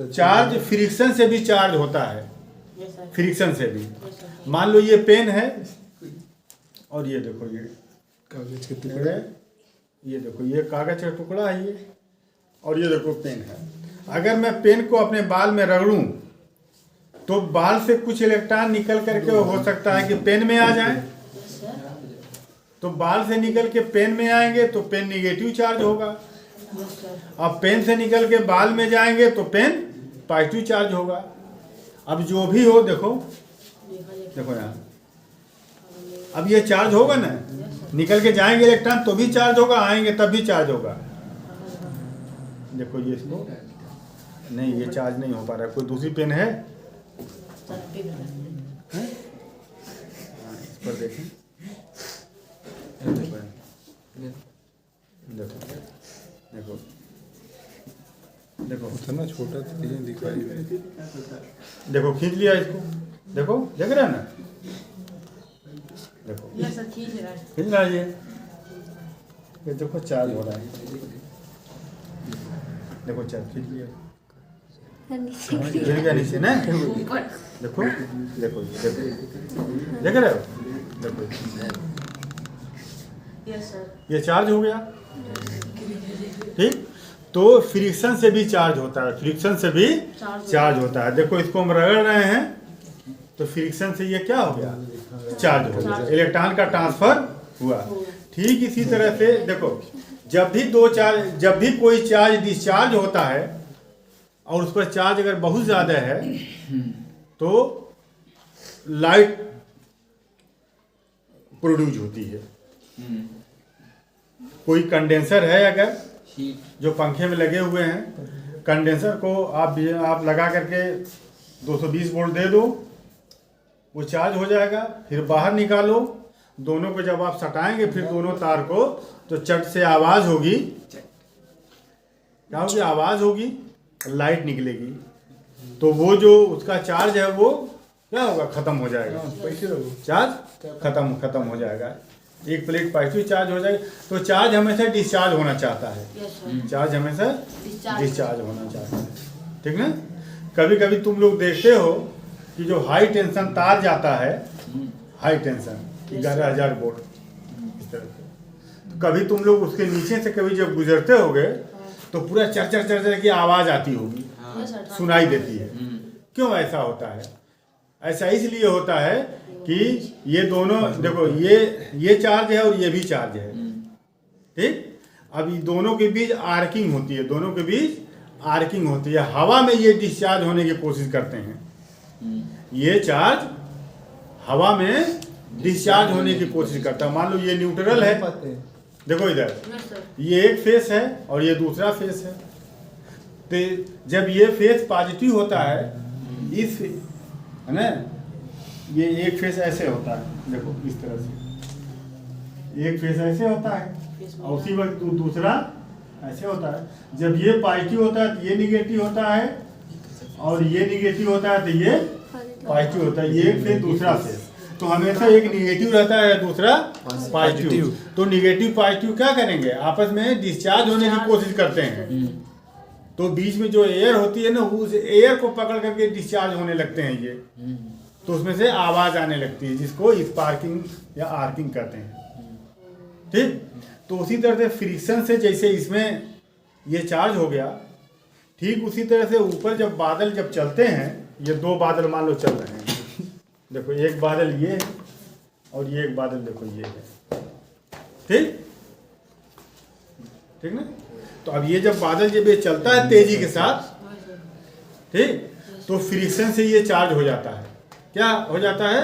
Charge friction से भी charge होता है, फ्रिक्शन से भी। मान लो ये पेन है और ये देखो ये कागज के टुकड़े, ये देखो ये कागज का टुकड़ा है ये, और ये देखो पेन है। अगर मैं पेन को अपने बाल में रगड़ूं तो बाल से कुछ इलेक्ट्रॉन निकल करके हो सकता है कि पेन में आ जाए, तो बाल से निकल के पेन में आएंगे तो पेन निगेटिव चार्ज होगा। अब पेन से निकल के बाल में जाएंगे तो पेन पॉजिटिव चार्ज होगा। अब जो भी हो देखो यहाँ, अब ये चार्ज होगा ना, निकल के जाएंगे इलेक्ट्रॉन तो भी चार्ज होगा, आएंगे तब भी चार्ज होगा। देखो ये इसको नहीं, ये चार्ज नहीं हो पा रहा है। कोई दूसरी पेन है? इस पर देखें, देखो देखो देखो इतना छोटा चीजें दिखाई दे। देखो खींच लिया इसको, देखो देख रहे हैं ना, देखो खींच रहा है ये देखो चार्ज हो रहा है, देखो चार्ज खींच लिया, गिर गया नीचे ना, देखो देखो देख रहे हो, देखो ये चार्ज हो गया। ठीक, तो फ्रिक्शन से भी चार्ज होता है, फ्रिक्शन से भी चार्ज होता है। देखो इसको हम रगड़ रहे हैं तो फ्रिक्शन से ये क्या हो गया, चार्ज हो गया, इलेक्ट्रॉन का ट्रांसफर हुआ। ठीक इसी तरह से देखो, जब भी कोई चार्ज डिस्चार्ज होता है और उस पर चार्ज अगर बहुत ज़्यादा है तो लाइट प्रोड्यूस होती है। कोई कंडेंसर है अगर जो पंखे में लगे हुए हैं, कंडेंसर को आप लगा करके 220 वोल्ट दे दो, वो चार्ज हो जाएगा। फिर बाहर निकालो, दोनों को जब आप सटाएंगे फिर दोनों तार को, तो चट से आवाज़ होगी, क्या होगी, आवाज़ होगी, लाइट निकलेगी। तो वो जो उसका चार्ज है वो क्या होगा, ख़त्म हो जाएगा, चार्ज ख़त्म हो जाएगा। एक प्लेट पॉजिटिव चार्ज हो जाएगी। तो चार्ज हमेशा डिस्चार्ज होना चाहता है, चार्ज हमेशा डिस्चार्ज होना चाहता है। ठीक ना। कभी कभी तुम लोग देखते हो कि जो हाई टेंशन तार जाता है, हाई टेंशन 11,000 वोल्ट इस तरह से, तो कभी तुम लोग उसके नीचे से कभी जब गुजरते होगे तो पूरा चर की आवाज़ आती होगी, सुनाई देती है। क्यों ऐसा होता है? ऐसा इसलिए होता है कि ये दोनों देखो, ये चार्ज है और ये भी चार्ज है। ठीक, अब दोनों के बीच आर्किंग होती है, दोनों के बीच आर्किंग होती है। हवा में ये डिस्चार्ज होने की कोशिश करते हैं, ये चार्ज हवा में डिस्चार्ज होने की कोशिश करता है। मान लो ये न्यूट्रल है, देखो इधर ये एक फेस है और ये दूसरा फेस है। तो जब ये फेस पॉजिटिव होता है, इस है ना, ये एक फेस ऐसे होता है, देखो इस तरह से एक फेस ऐसे होता है और उसी वक्त दूसरा ऐसे होता है। जब ये पॉजिटिव होता है तो ये निगेटिव होता है, और ये निगेटिव होता है तो ये पॉजिटिव होता है। ये एक फेस दूसरा फेस, तो हमेशा एक निगेटिव रहता है, दूसरा पॉजिटिव। तो निगेटिव पॉजिटिव क्या करेंगे, आपस में डिस्चार्ज होने की कोशिश करते हैं। तो बीच में जो एयर होती है ना, उस एयर को पकड़ करके डिस्चार्ज होने लगते हैं ये, तो उसमें से आवाज़ आने लगती है, जिसको स्पार्किंग या आर्किंग कहते हैं। ठीक, तो उसी तरह से फ्रिक्शन से जैसे इसमें ये चार्ज हो गया, ठीक उसी तरह से ऊपर जब बादल जब चलते हैं, ये दो बादल मान लो चल रहे हैं, देखो एक बादल ये है और ये एक बादल देखो ये है। ठीक ठीक ना। तो अब ये जब बादल जब ये चलता है तेजी के साथ, ठीक, तो फ्रिक्शन से ये चार्ज हो जाता है। क्या हो जाता है,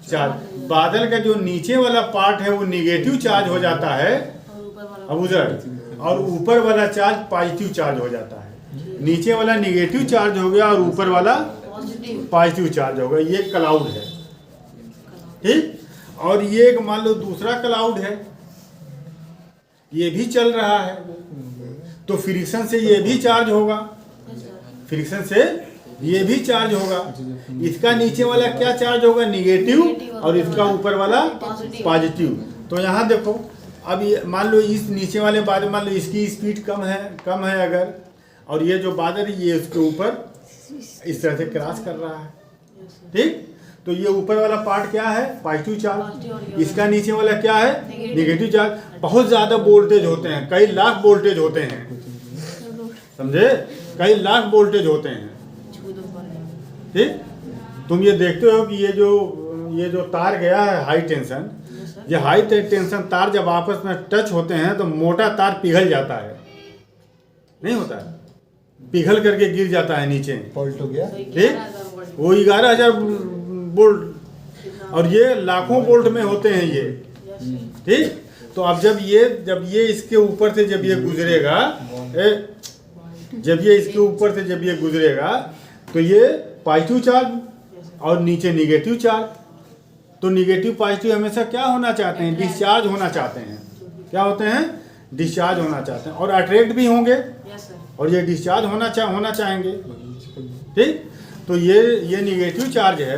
चार्ज। बादल का जो नीचे वाला पार्ट है वो निगेटिव चार्ज हो जाता है, अब उधर, और ऊपर वाला चार्ज पॉजिटिव चार्ज हो जाता है। नीचे वाला निगेटिव चार्ज हो गया और ऊपर वाला पॉजिटिव चार्ज हो गया। ये क्लाउड है। ठीक, और ये एक मान लो दूसरा क्लाउड है, ये भी चल रहा है, तो फ्रिक्शन से ये भी चार्ज होगा, फ्रिक्शन से ये भी चार्ज होगा। इसका नीचे वाला क्या चार्ज होगा, निगेटिव, और इसका ऊपर वाला पॉजिटिव। तो यहाँ देखो, अब ये मान लो इस नीचे वाले बादल, मान लो इसकी स्पीड कम है अगर, और ये जो बादल है ये उसके ऊपर इस तरह से क्रॉस कर रहा है। ठीक, तो ये ऊपर वाला पार्ट क्या है, पॉजिटिव चार्ज, इसका नीचे वाला क्या है, नेगेटिव चार्ज। बहुत ज्यादा वोल्टेज होते हैं, कई लाख वोल्टेज होते हैं, समझे, कई लाख वोल्टेज होते हैं। ठीक, तुम ये देखते हो कि ये जो तार गया है हाई टेंशन, ये हाई टेंशन तार जब आपस में टच होते हैं तो मोटा तार पिघल जाता है, नहीं होता है, पिघल करके गिर जाता है नीचे, फॉल्ट हो गया। ठीक, वो 11,000 वोल्ट और ये लाखों वोल्ट में होते हैं ये। ठीक, तो अब जब ये इसके ऊपर से जब ये गुजरेगा, जब ये गुजरेगा तो ये पॉजिटिव चार्ज और नीचे निगेटिव चार्ज। तो निगेटिव पॉजिटिव हमेशा क्या होना चाहते हैं, डिस्चार्ज होना चाहते हैं। क्या होते हैं, डिस्चार्ज होना चाहते हैं और अट्रैक्ट भी होंगे और ये डिस्चार्ज होना चाहेंगे। ठीक, तो ये निगेटिव चार्ज है,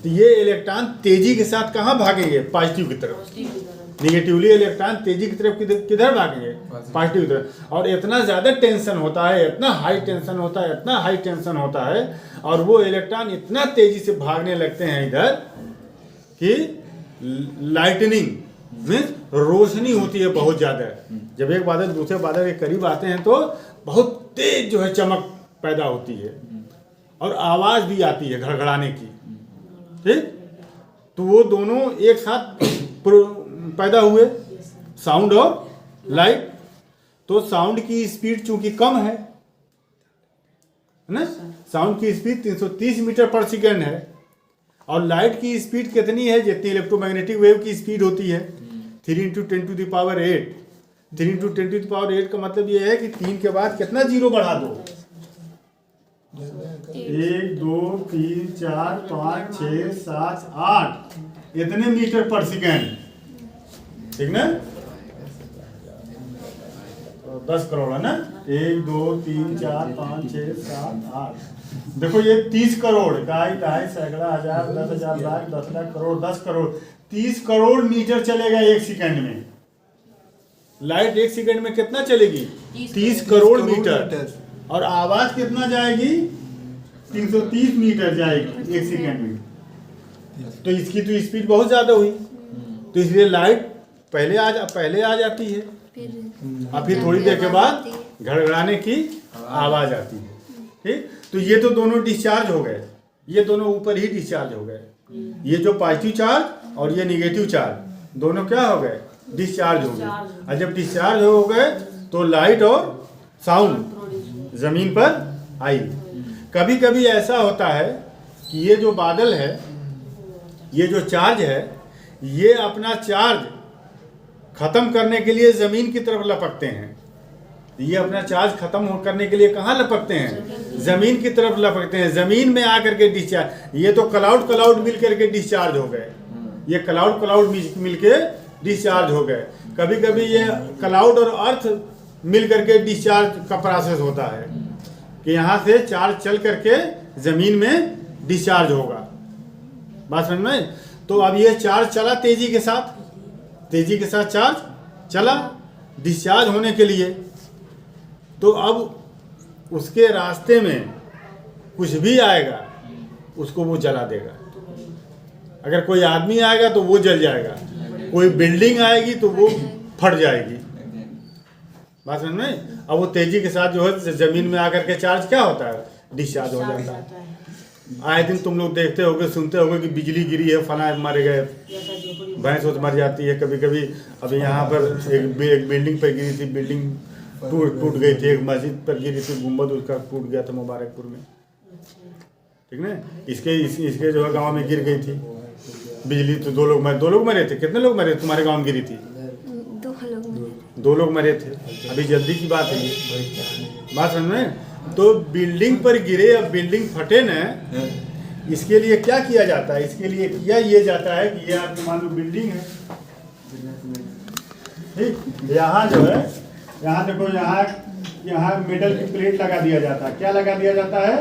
तो ये इलेक्ट्रॉन तेजी के साथ कहाँ भागेंगे, पॉजिटिव की तरफ। निगेटिवली इलेक्ट्रॉन तेजी की तरफ किधर भागेंगे, पॉजिटिव की तरफ। और इतना ज़्यादा टेंशन होता है, इतना हाई टेंशन होता है और वो इलेक्ट्रॉन इतना तेजी से भागने लगते हैं इधर कि लाइटनिंग मीन्स रोशनी होती है बहुत ज़्यादा। जब एक बादल दूसरे बादल के करीब आते हैं तो बहुत तेज जो है चमक पैदा होती है और आवाज़ भी आती है घड़घड़ाने की। ठीक, तो वो दोनों एक साथ पैदा हुए, साउंड और लाइट। तो साउंड की स्पीड चूंकि कम है ना, साउंड की स्पीड 330 मीटर पर सेकेंड है और लाइट की स्पीड कितनी है, जितनी इलेक्ट्रोमैग्नेटिक वेव की स्पीड होती है 3 × 10⁸। 3 × 10⁸ का मतलब ये है कि 3 के बाद कितना जीरो बढ़ा दो, 1 2 3 4 5 6 7 8 इतने मीटर पर सेकेंड। ठीक ना, 10 करोड़ है ना, 1 2 3 4 5 6 7 8। देखो ये 30 करोड़, ढाई सैकड़ा हजार 10,000 लाख 10 लाख करोड़ 10 करोड़ 30 करोड़ मीटर चलेगा एक सेकंड में। लाइट एक सेकंड में कितना चलेगी, 30 करोड़ मीटर। और आवाज कितना जाएगी, 330 मीटर जाएगी एक सेकंड में। तो इसकी तो स्पीड बहुत ज्यादा हुई, तो इसलिए लाइट पहले आ जाती है और फिर थोड़ी देर के बाद घड़घड़ाने की आवाज आती है। ठीक, तो ये तो दोनों डिस्चार्ज हो गए, ये दोनों ऊपर ही डिस्चार्ज हो गए। ये जो पॉजिटिव चार्ज और ये निगेटिव चार्ज दोनों क्या हो गए, डिस्चार्ज हो गए। और जब डिस्चार्ज हो गए तो लाइट और साउंड जमीन पर आई। कभी कभी ऐसा होता है कि ये जो बादल है, ये जो चार्ज है, ये अपना चार्ज खत्म करने के लिए जमीन की तरफ लपकते हैं। ये अपना चार्ज खत्म करने के लिए कहाँ लपकते हैं, जमीन की तरफ लपकते हैं। जमीन में आकर के डिस्चार्ज, ये तो क्लाउड मिल करके डिस्चार्ज हो गए, ये क्लाउड मिल के डिस्चार्ज हो गए। कभी कभी ये क्लाउड और अर्थ मिल करके डिस्चार्ज का प्रोसेस होता है कि यहाँ से चार्ज चल करके जमीन में डिस्चार्ज होगा। बात समझ में। तो अब ये चार्ज चला तेजी के साथ चार्ज चला डिस्चार्ज होने के लिए। तो अब उसके रास्ते में कुछ भी आएगा उसको वो जला देगा। अगर कोई आदमी आएगा तो वो जल जाएगा, कोई बिल्डिंग आएगी तो वो फट जाएगी। बात समझ में। अब वो तेजी के साथ जो है जमीन में आकर के चार्ज क्या होता है, डिस्चार्ज हो जाता है। आए दिन तुम लोग देखते होगे, सुनते होगे कि बिजली गिरी है, फला मारे गए, भैंस वैंस मर जाती है कभी कभी। अभी यहाँ पर एक बिल्डिंग पर गिरी थी, बिल्डिंग टूट गई थी, एक मस्जिद पर गिरी थी, गुम्बद उसका टूट गया था मुबारकपुर में। ठीक ना, इसके जो है गाँव में गिर गई थी बिजली, तो दो लोग मरे थे। कितने लोग मरे तुम्हारे गाँव में गिरी थी? 2 लोग मरे थे। अभी जल्दी की बात है ये, बात समझ में। तो बिल्डिंग पर गिरे, अब बिल्डिंग फटे न, इसके लिए क्या किया जाता है, इसके लिए किया ये जाता है कि ये आपकी मान लो बिल्डिंग है, ठीक। यहाँ जो है, यहाँ देखो, यहाँ मेटल की प्लेट लगा दिया जाता है। क्या लगा दिया जाता है?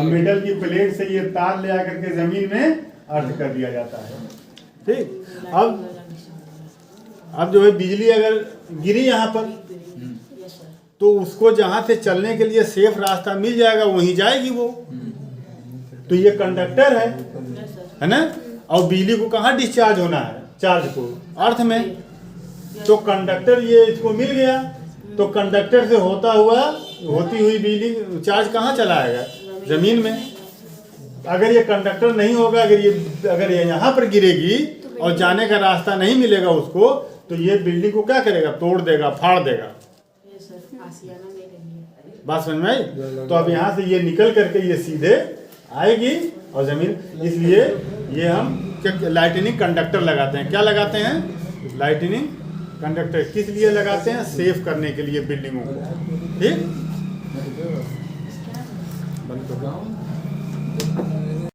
मेटल की प्लेट से ये तार ले आकर के जमीन में अर्थ कर दिया जाता है, ठीक। अब जो है बिजली अगर गिरी यहाँ पर, तो उसको जहाँ से चलने के लिए सेफ रास्ता मिल जाएगा वहीं जाएगी वो। तो ये कंडक्टर है ना, और बिजली को कहाँ डिस्चार्ज होना है, चार्ज को अर्थ में। तो कंडक्टर ये इसको मिल गया, तो कंडक्टर से होती हुई बिजली चार्ज कहाँ चला आएगा, जमीन में। अगर ये कंडक्टर नहीं होगा, अगर ये यहाँ पर गिरेगी और जाने का रास्ता नहीं मिलेगा उसको, तो ये बिल्डिंग को क्या करेगा, तोड़ देगा, फाड़ देगा। बात समझ में आई? तो अब यहाँ से ये निकल करके ये सीधे आएगी और जमीन, इसलिए ये हम लाइटनिंग कंडक्टर लगाते हैं। क्या लगाते हैं, लाइटनिंग कंडक्टर। किस लिए लगाते हैं, सेफ करने के लिए बिल्डिंगों को। ठीक, बंद कर दो।